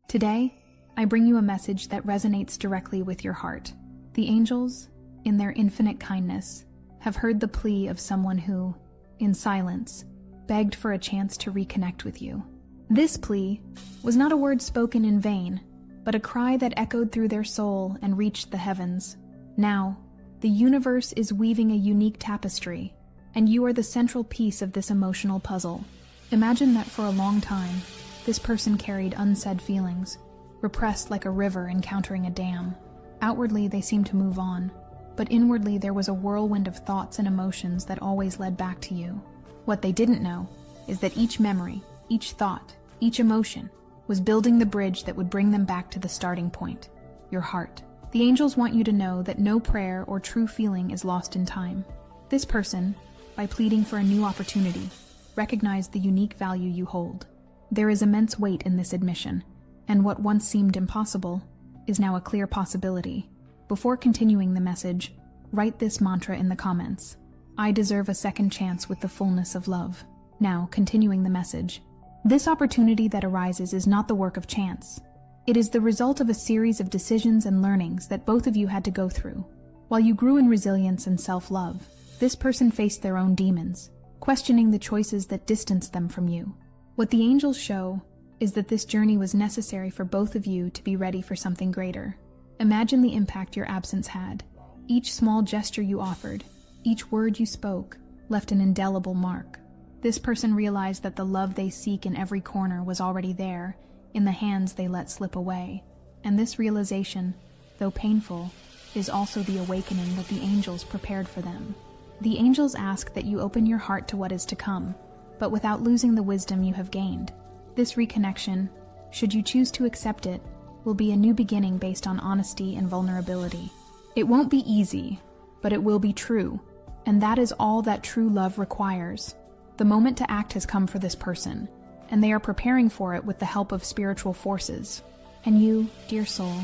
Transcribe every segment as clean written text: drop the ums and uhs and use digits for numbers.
Today, I bring you a message that resonates directly with your heart. The angels, in their infinite kindness, have heard the plea of someone who, in silence, begged for a chance to reconnect with you. This plea was not a word spoken in vain, but a cry that echoed through their soul and reached the heavens. Now, the universe is weaving a unique tapestry, and you are the central piece of this emotional puzzle. Imagine that for a long time, this person carried unsaid feelings, repressed like a river encountering a dam. Outwardly, they seemed to move on, but inwardly there was a whirlwind of thoughts and emotions that always led back to you. What they didn't know is that each memory, each thought, each emotion was building the bridge that would bring them back to the starting point, your heart. The angels want you to know that no prayer or true feeling is lost in time. This person, by pleading for a new opportunity, recognized the unique value you hold. There is immense weight in this admission, and what once seemed impossible is now a clear possibility. Before continuing the message, write this mantra in the comments. I deserve a second chance with the fullness of love. Now, continuing the message. This opportunity that arises is not the work of chance. It is the result of a series of decisions and learnings that both of you had to go through. While you grew in resilience and self-love, this person faced their own demons, questioning the choices that distanced them from you. What the angels show is that this journey was necessary for both of you to be ready for something greater. Imagine the impact your absence had. Each small gesture you offered, each word you spoke, left an indelible mark. This person realized that the love they seek in every corner was already there, in the hands they let slip away. And this realization, though painful, is also the awakening that the angels prepared for them. The angels ask that you open your heart to what is to come, but without losing the wisdom you have gained. This reconnection, should you choose to accept it, will be a new beginning based on honesty and vulnerability. It won't be easy, but it will be true, and that is all that true love requires. The moment to act has come for this person, and they are preparing for it with the help of spiritual forces. And you, dear soul,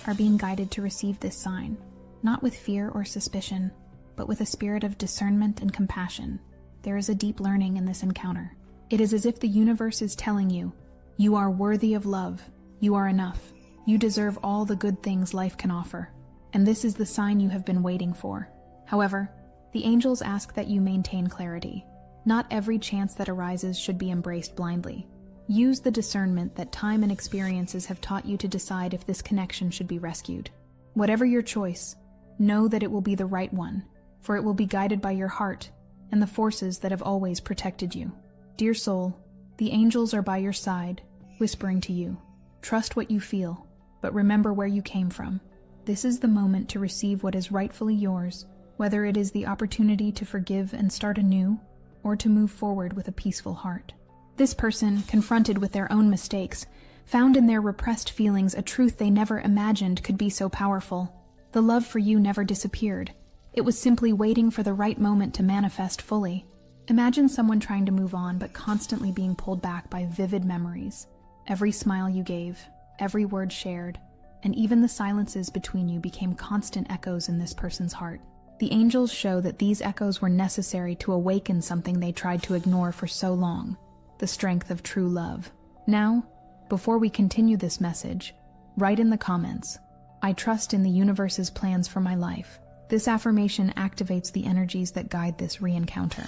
are being guided to receive this sign, not with fear or suspicion, but with a spirit of discernment and compassion. There is a deep learning in this encounter. It is as if the universe is telling you, you are worthy of love, you are enough, you deserve all the good things life can offer. And this is the sign you have been waiting for. However, the angels ask that you maintain clarity. Not every chance that arises should be embraced blindly. Use the discernment that time and experiences have taught you to decide if this connection should be rescued. Whatever your choice, know that it will be the right one, for it will be guided by your heart and the forces that have always protected you. Dear soul, the angels are by your side, whispering to you. Trust what you feel, but remember where you came from. This is the moment to receive what is rightfully yours, whether it is the opportunity to forgive and start anew, or to move forward with a peaceful heart. This person, confronted with their own mistakes, found in their repressed feelings a truth they never imagined could be so powerful. The love for you never disappeared. It was simply waiting for the right moment to manifest fully. Imagine someone trying to move on but constantly being pulled back by vivid memories. Every smile you gave, every word shared, and even the silences between you became constant echoes in this person's heart. The angels show that these echoes were necessary to awaken something they tried to ignore for so long, the strength of true love. Now, before we continue this message, write in the comments, I trust in the universe's plans for my life. This affirmation activates the energies that guide this re-encounter.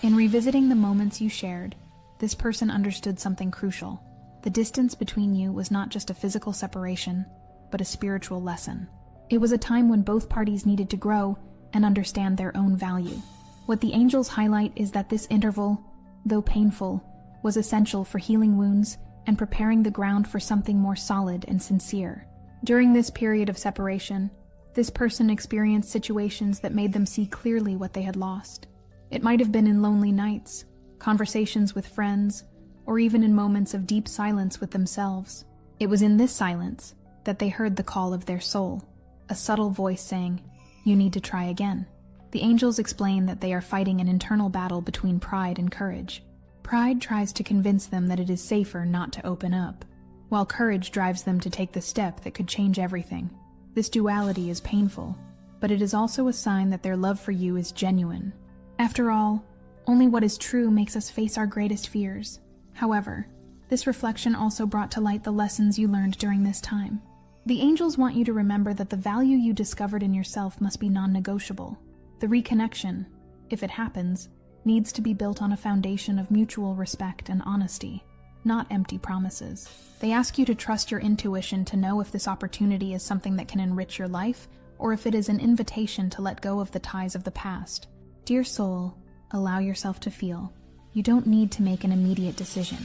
In revisiting the moments you shared, this person understood something crucial. The distance between you was not just a physical separation, but a spiritual lesson. It was a time when both parties needed to grow and understand their own value. What the angels highlight is that this interval, though painful, was essential for healing wounds and preparing the ground for something more solid and sincere. During this period of separation, this person experienced situations that made them see clearly what they had lost. It might have been in lonely nights, conversations with friends, or even in moments of deep silence with themselves. It was in this silence that they heard the call of their soul, a subtle voice saying, "You need to try again." The angels explain that they are fighting an internal battle between pride and courage. Pride tries to convince them that it is safer not to open up, while courage drives them to take the step that could change everything. This duality is painful, but it is also a sign that their love for you is genuine. After all, only what is true makes us face our greatest fears. However, This reflection also brought to light the lessons you learned during this time. The angels want you to remember that the value you discovered in yourself must be non-negotiable. The reconnection, if it happens, needs to be built on a foundation of mutual respect and honesty, not empty promises. They ask you to trust your intuition to know if this opportunity is something that can enrich your life, or if it is an invitation to let go of the ties of the past. Dear soul, allow yourself to feel. You don't need to make an immediate decision.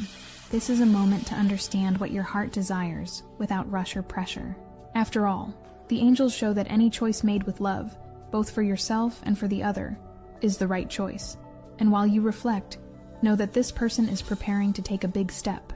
This is a moment to understand what your heart desires without rush or pressure. After all, the angels show that any choice made with love, both for yourself and for the other, is the right choice. And while you reflect, know that this person is preparing to take a big step.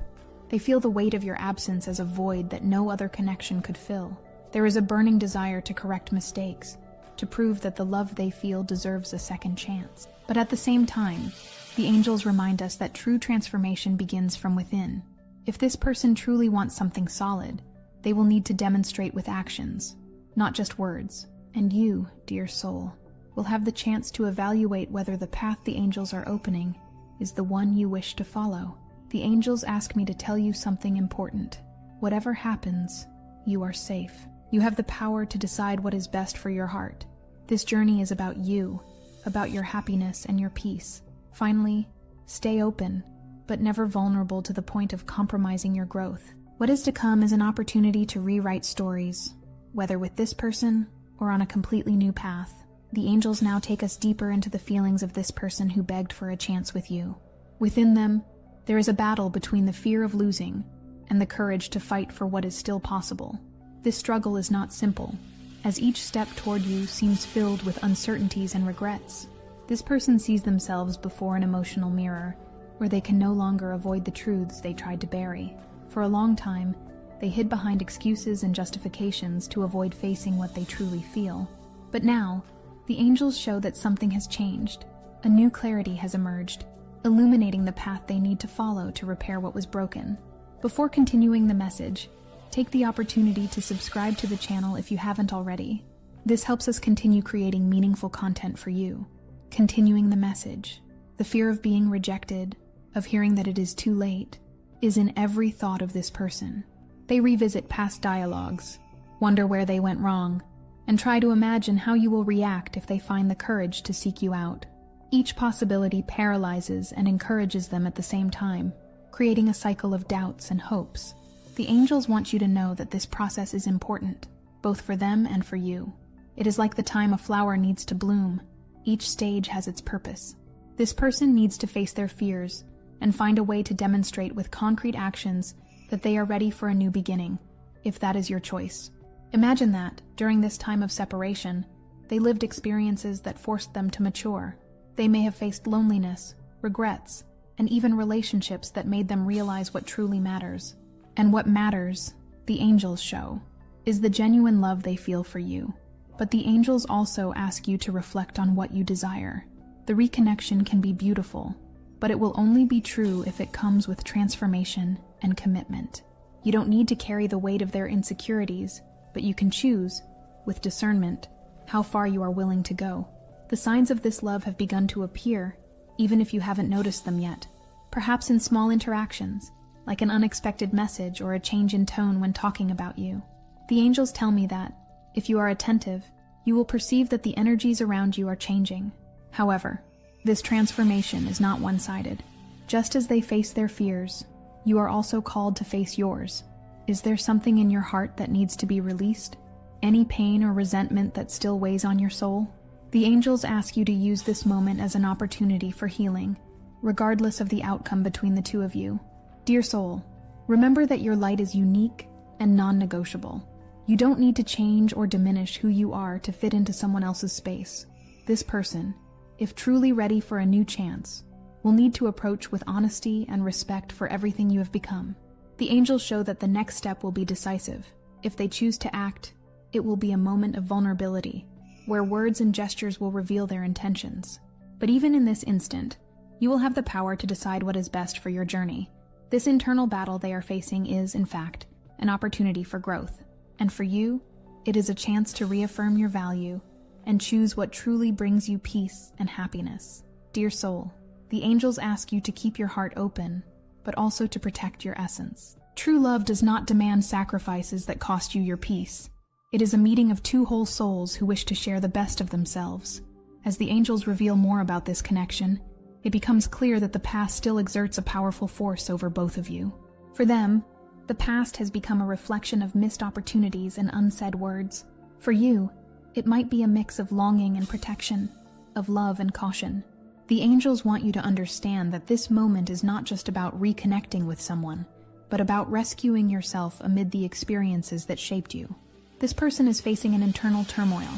They feel the weight of your absence as a void that no other connection could fill. There is a burning desire to correct mistakes, to prove that the love they feel deserves a second chance. But at the same time, the angels remind us that true transformation begins from within. If this person truly wants something solid, they will need to demonstrate with actions, not just words. And you, dear soul, will have the chance to evaluate whether the path the angels are opening is the one you wish to follow. The angels ask me to tell you something important. Whatever happens, you are safe. You have the power to decide what is best for your heart. This journey is about you, about your happiness and your peace. Finally, stay open, but never vulnerable to the point of compromising your growth. What is to come is an opportunity to rewrite stories, whether with this person or on a completely new path. The angels now take us deeper into the feelings of this person who begged for a chance with you. Within them, there is a battle between the fear of losing and the courage to fight for what is still possible. This struggle is not simple, as each step toward you seems filled with uncertainties and regrets. This person sees themselves before an emotional mirror, where they can no longer avoid the truths they tried to bury. For a long time, they hid behind excuses and justifications to avoid facing what they truly feel. But now, the angels show that something has changed. A new clarity has emerged, illuminating the path they need to follow to repair what was broken. Before continuing the message, take the opportunity to subscribe to the channel if you haven't already. This helps us continue creating meaningful content for you. Continuing the message, the fear of being rejected, of hearing that it is too late, is in every thought of this person. They revisit past dialogues, wonder where they went wrong, and try to imagine how you will react if they find the courage to seek you out. Each possibility paralyzes and encourages them at the same time, creating a cycle of doubts and hopes. The angels want you to know that this process is important, both for them and for you. It is like the time a flower needs to bloom. Each stage has its purpose. This person needs to face their fears and find a way to demonstrate with concrete actions that they are ready for a new beginning, if that is your choice. Imagine that, during this time of separation, they lived experiences that forced them to mature. They may have faced loneliness, regrets, and even relationships that made them realize what truly matters. And what matters, the angels show, is the genuine love they feel for you. But the angels also ask you to reflect on what you desire. The reconnection can be beautiful, but it will only be true if it comes with transformation and commitment. You don't need to carry the weight of their insecurities, but you can choose, with discernment, how far you are willing to go. The signs of this love have begun to appear, even if you haven't noticed them yet. Perhaps in small interactions, like an unexpected message or a change in tone when talking about you. The angels tell me that, if you are attentive, you will perceive that the energies around you are changing. However, this transformation is not one-sided. Just as they face their fears, you are also called to face yours. Is there something in your heart that needs to be released? Any pain or resentment that still weighs on your soul? The angels ask you to use this moment as an opportunity for healing, regardless of the outcome between the two of you. Dear soul, remember that your light is unique and non-negotiable. You don't need to change or diminish who you are to fit into someone else's space. This person, if truly ready for a new chance, will need to approach with honesty and respect for everything you have become. The angels show that the next step will be decisive. If they choose to act, it will be a moment of vulnerability, where words and gestures will reveal their intentions. But even in this instant, you will have the power to decide what is best for your journey. This internal battle they are facing is, in fact, an opportunity for growth. And for you, it is a chance to reaffirm your value and choose what truly brings you peace and happiness. Dear soul, the angels ask you to keep your heart open, but also to protect your essence. True love does not demand sacrifices that cost you your peace. It is a meeting of two whole souls who wish to share the best of themselves. As the angels reveal more about this connection, it becomes clear that the past still exerts a powerful force over both of you. For them, the past has become a reflection of missed opportunities and unsaid words. For you, it might be a mix of longing and protection, of love and caution. The angels want you to understand that this moment is not just about reconnecting with someone, but about rescuing yourself amid the experiences that shaped you. This person is facing an internal turmoil.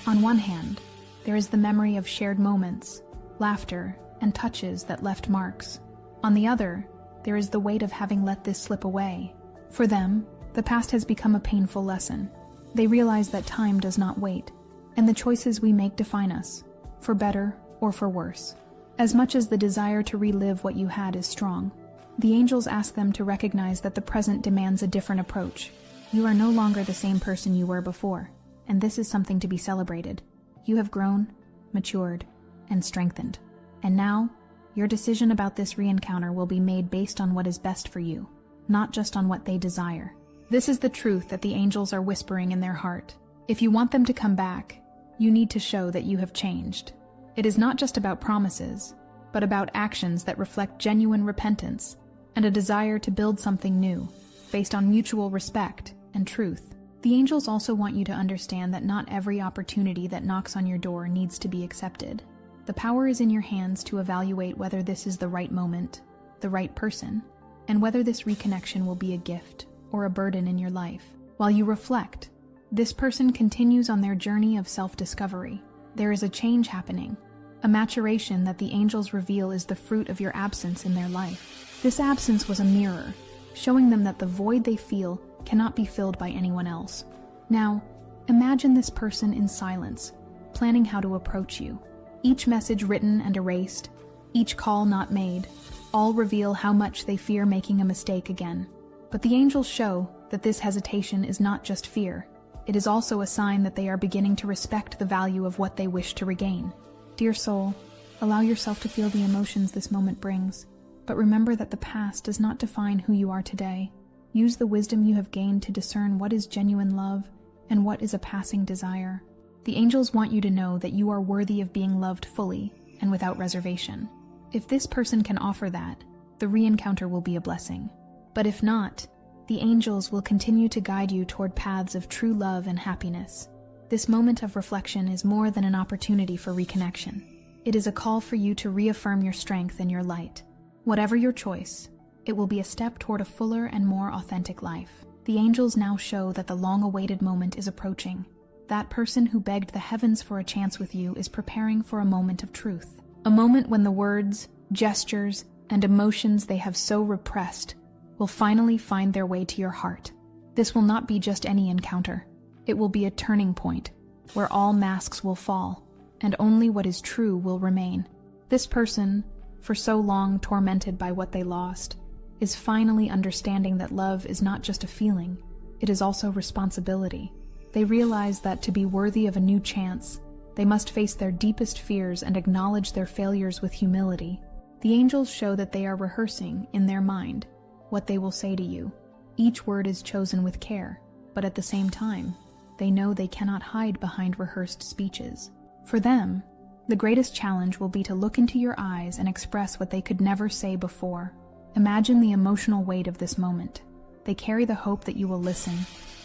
On one hand, there is the memory of shared moments, laughter, and touches that left marks. On the other, there is the weight of having let this slip away. For them, the past has become a painful lesson. They realize that time does not wait, and the choices we make define us, for better or for worse. As much as the desire to relive what you had is strong, the angels ask them to recognize that the present demands a different approach. You are no longer the same person you were before, and this is something to be celebrated. You have grown, matured, and strengthened. And now, your decision about this re-encounter will be made based on what is best for you, not just on what they desire. This is the truth that the angels are whispering in their heart. If you want them to come back, you need to show that you have changed. It is not just about promises, but about actions that reflect genuine repentance and a desire to build something new, based on mutual respect and truth. The angels also want you to understand that not every opportunity that knocks on your door needs to be accepted. The power is in your hands to evaluate whether this is the right moment, the right person, and whether this reconnection will be a gift or a burden in your life. While you reflect, this person continues on their journey of self-discovery. There is a change happening, a maturation that the angels reveal is the fruit of your absence in their life. This absence was a mirror, showing them that the void they feel cannot be filled by anyone else. Now, imagine this person in silence, planning how to approach you. Each message written and erased, each call not made, all reveal how much they fear making a mistake again. But the angels show that this hesitation is not just fear. It is also a sign that they are beginning to respect the value of what they wish to regain. Dear soul, allow yourself to feel the emotions this moment brings, but remember that the past does not define who you are today. Use the wisdom you have gained to discern what is genuine love and what is a passing desire. The angels want you to know that you are worthy of being loved fully and without reservation. If this person can offer that, the re-encounter will be a blessing. But if not, the angels will continue to guide you toward paths of true love and happiness. This moment of reflection is more than an opportunity for reconnection. It is a call for you to reaffirm your strength and your light. Whatever your choice, it will be a step toward a fuller and more authentic life. The angels now show that the long-awaited moment is approaching. That person who begged the heavens for a chance with you is preparing for a moment of truth. A moment when the words, gestures, and emotions they have so repressed will finally find their way to your heart. This will not be just any encounter. It will be a turning point where all masks will fall and only what is true will remain. This person, for so long tormented by what they lost, is finally understanding that love is not just a feeling, it is also responsibility. They realize that to be worthy of a new chance, they must face their deepest fears and acknowledge their failures with humility. The angels show that they are rehearsing, in their mind, what they will say to you. Each word is chosen with care, but at the same time, they know they cannot hide behind rehearsed speeches. For them, the greatest challenge will be to look into your eyes and express what they could never say before. Imagine the emotional weight of this moment. They carry the hope that you will listen,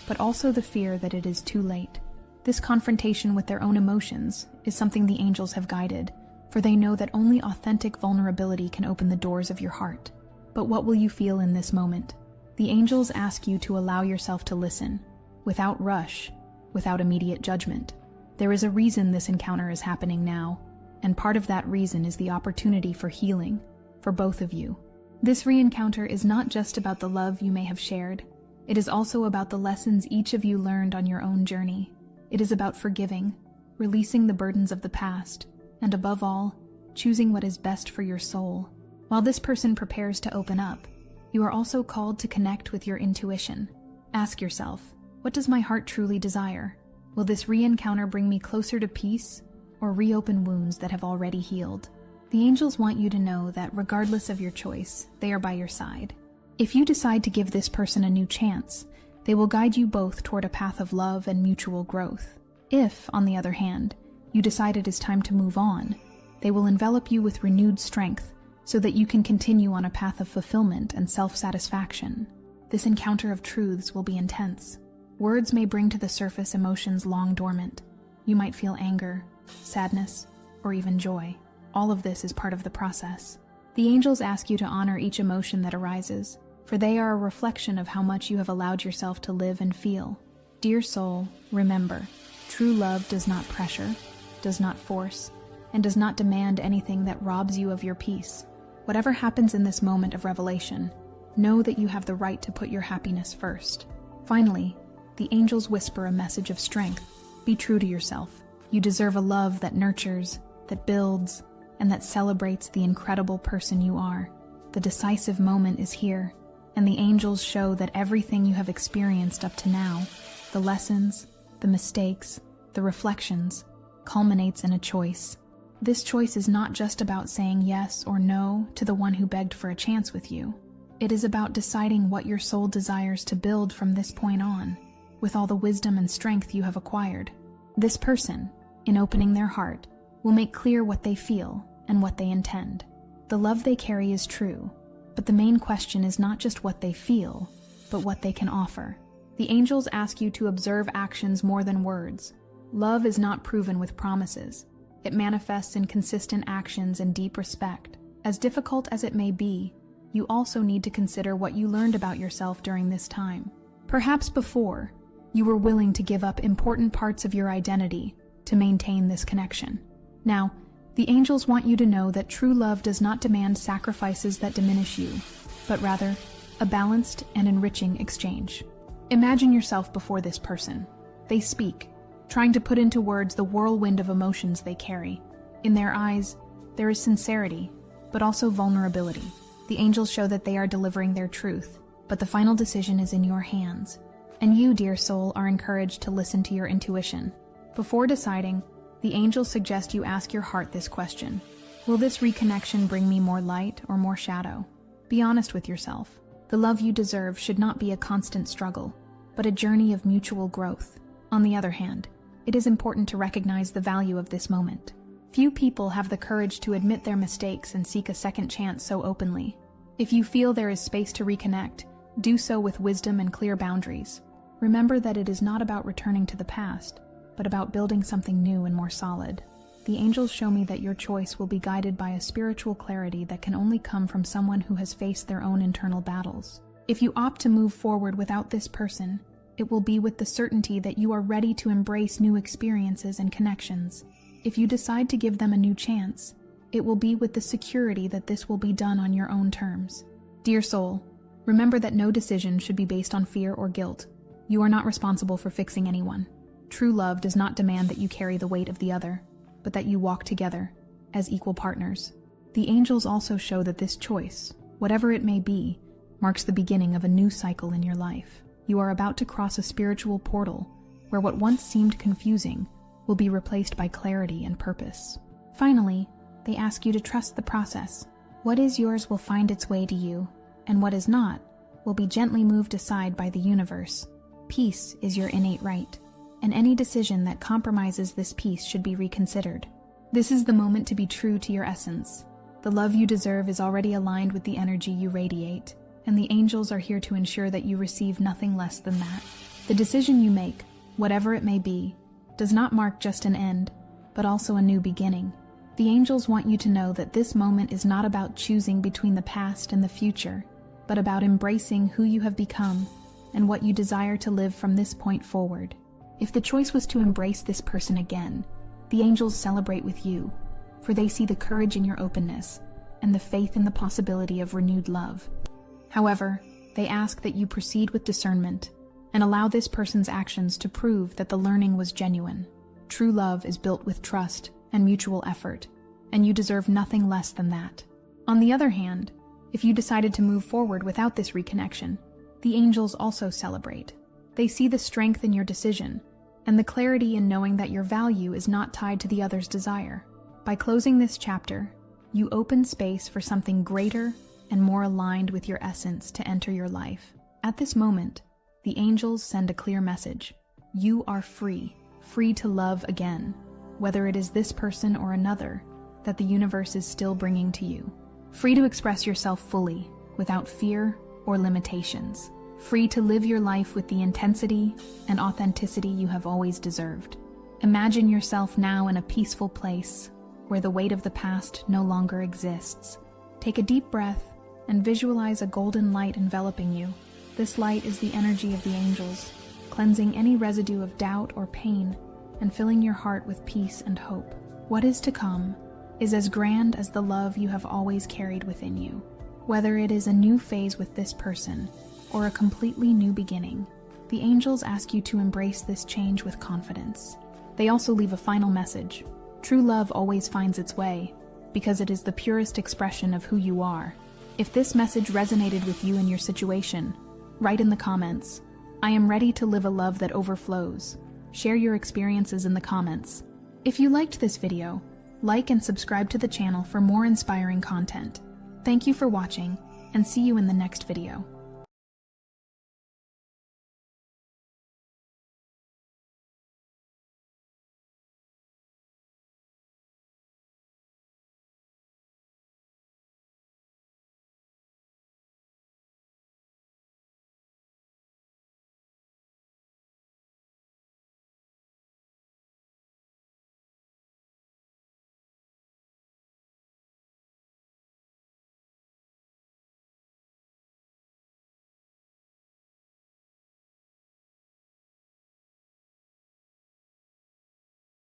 but also the fear that it is too late. This confrontation with their own emotions is something the angels have guided, for they know that only authentic vulnerability can open the doors of your heart. But what will you feel in this moment? The angels ask you to allow yourself to listen, without rush, without immediate judgment. There is a reason this encounter is happening now, and part of that reason is the opportunity for healing, for both of you. This re-encounter is not just about the love you may have shared. It is also about the lessons each of you learned on your own journey. It is about forgiving, releasing the burdens of the past, and above all, choosing what is best for your soul. While this person prepares to open up, you are also called to connect with your intuition. Ask yourself, what does my heart truly desire? Will this re-encounter bring me closer to peace, or reopen wounds that have already healed? The angels want you to know that regardless of your choice, they are by your side. If you decide to give this person a new chance, they will guide you both toward a path of love and mutual growth. If, on the other hand, you decide it is time to move on, they will envelop you with renewed strength so that you can continue on a path of fulfillment and self-satisfaction. This encounter of truths will be intense. Words may bring to the surface emotions long dormant. You might feel anger, sadness, or even joy. All of this is part of the process. The angels ask you to honor each emotion that arises, for they are a reflection of how much you have allowed yourself to live and feel. Dear soul, remember, true love does not pressure, does not force, and does not demand anything that robs you of your peace. Whatever happens in this moment of revelation, know that you have the right to put your happiness first. Finally, the angels whisper a message of strength. Be true to yourself. You deserve a love that nurtures, that builds, and that celebrates the incredible person you are. The decisive moment is here, and the angels show that everything you have experienced up to now, the lessons, the mistakes, the reflections, culminates in a choice. This choice is not just about saying yes or no to the one who begged for a chance with you. It is about deciding what your soul desires to build from this point on, with all the wisdom and strength you have acquired. This person, in opening their heart, will make clear what they feel and what they intend. The love they carry is true, but the main question is not just what they feel, but what they can offer. The angels ask you to observe actions more than words. Love is not proven with promises. It manifests in consistent actions and deep respect. As difficult as it may be, you also need to consider what you learned about yourself during this time. Perhaps before, you were willing to give up important parts of your identity to maintain this connection. Now, the angels want you to know that true love does not demand sacrifices that diminish you, but rather a balanced and enriching exchange. Imagine yourself before this person. They speak, trying to put into words the whirlwind of emotions they carry. In their eyes, there is sincerity, but also vulnerability. The angels show that they are delivering their truth, but the final decision is in your hands. And you, dear soul, are encouraged to listen to your intuition. Before deciding, the angels suggest you ask your heart this question: will this reconnection bring me more light or more shadow? Be honest with yourself. The love you deserve should not be a constant struggle, but a journey of mutual growth. On the other hand, it is important to recognize the value of this moment. Few people have the courage to admit their mistakes and seek a second chance so openly. If you feel there is space to reconnect, do so with wisdom and clear boundaries. Remember that it is not about returning to the past, but about building something new and more solid. The angels show me that your choice will be guided by a spiritual clarity that can only come from someone who has faced their own internal battles. If you opt to move forward without this person, it will be with the certainty that you are ready to embrace new experiences and connections. If you decide to give them a new chance, it will be with the security that this will be done on your own terms. Dear soul, remember that no decision should be based on fear or guilt. You are not responsible for fixing anyone. True love does not demand that you carry the weight of the other, but that you walk together as equal partners. The angels also show that this choice, whatever it may be, marks the beginning of a new cycle in your life. You are about to cross a spiritual portal where what once seemed confusing will be replaced by clarity and purpose. Finally, they ask you to trust the process. What is yours will find its way to you, and what is not will be gently moved aside by the universe. Peace is your innate right, and any decision that compromises this peace should be reconsidered. This is the moment to be true to your essence. The love you deserve is already aligned with the energy you radiate, and the angels are here to ensure that you receive nothing less than that. The decision you make, whatever it may be, does not mark just an end, but also a new beginning. The angels want you to know that this moment is not about choosing between the past and the future, but about embracing who you have become and what you desire to live from this point forward. If the choice was to embrace this person again, the angels celebrate with you, for they see the courage in your openness and the faith in the possibility of renewed love. However, they ask that you proceed with discernment and allow this person's actions to prove that the learning was genuine. True love is built with trust and mutual effort, and you deserve nothing less than that. On the other hand, if you decided to move forward without this reconnection, the angels also celebrate. They see the strength in your decision and the clarity in knowing that your value is not tied to the other's desire. By closing this chapter, You open space for something greater and more aligned with your essence to enter your life. At this moment, the angels send a clear message. You are free, free to love again, whether it is this person or another that the universe is still bringing to you. Free to express yourself fully, without fear or limitations. Free to live your life with the intensity and authenticity you have always deserved. Imagine yourself now in a peaceful place where the weight of the past no longer exists. Take a deep breath and visualize a golden light enveloping you. This light is the energy of the angels, cleansing any residue of doubt or pain and filling your heart with peace and hope. What is to come is as grand as the love you have always carried within you. Whether it is a new phase with this person or a completely new beginning, the angels ask you to embrace this change with confidence. They also leave a final message. True love always finds its way, because it is the purest expression of who you are. If this message resonated with you in your situation, write in the comments, "I am ready to live a love that overflows." Share your experiences in the comments. If you liked this video, like and subscribe to the channel for more inspiring content. Thank you for watching, and see you in the next video.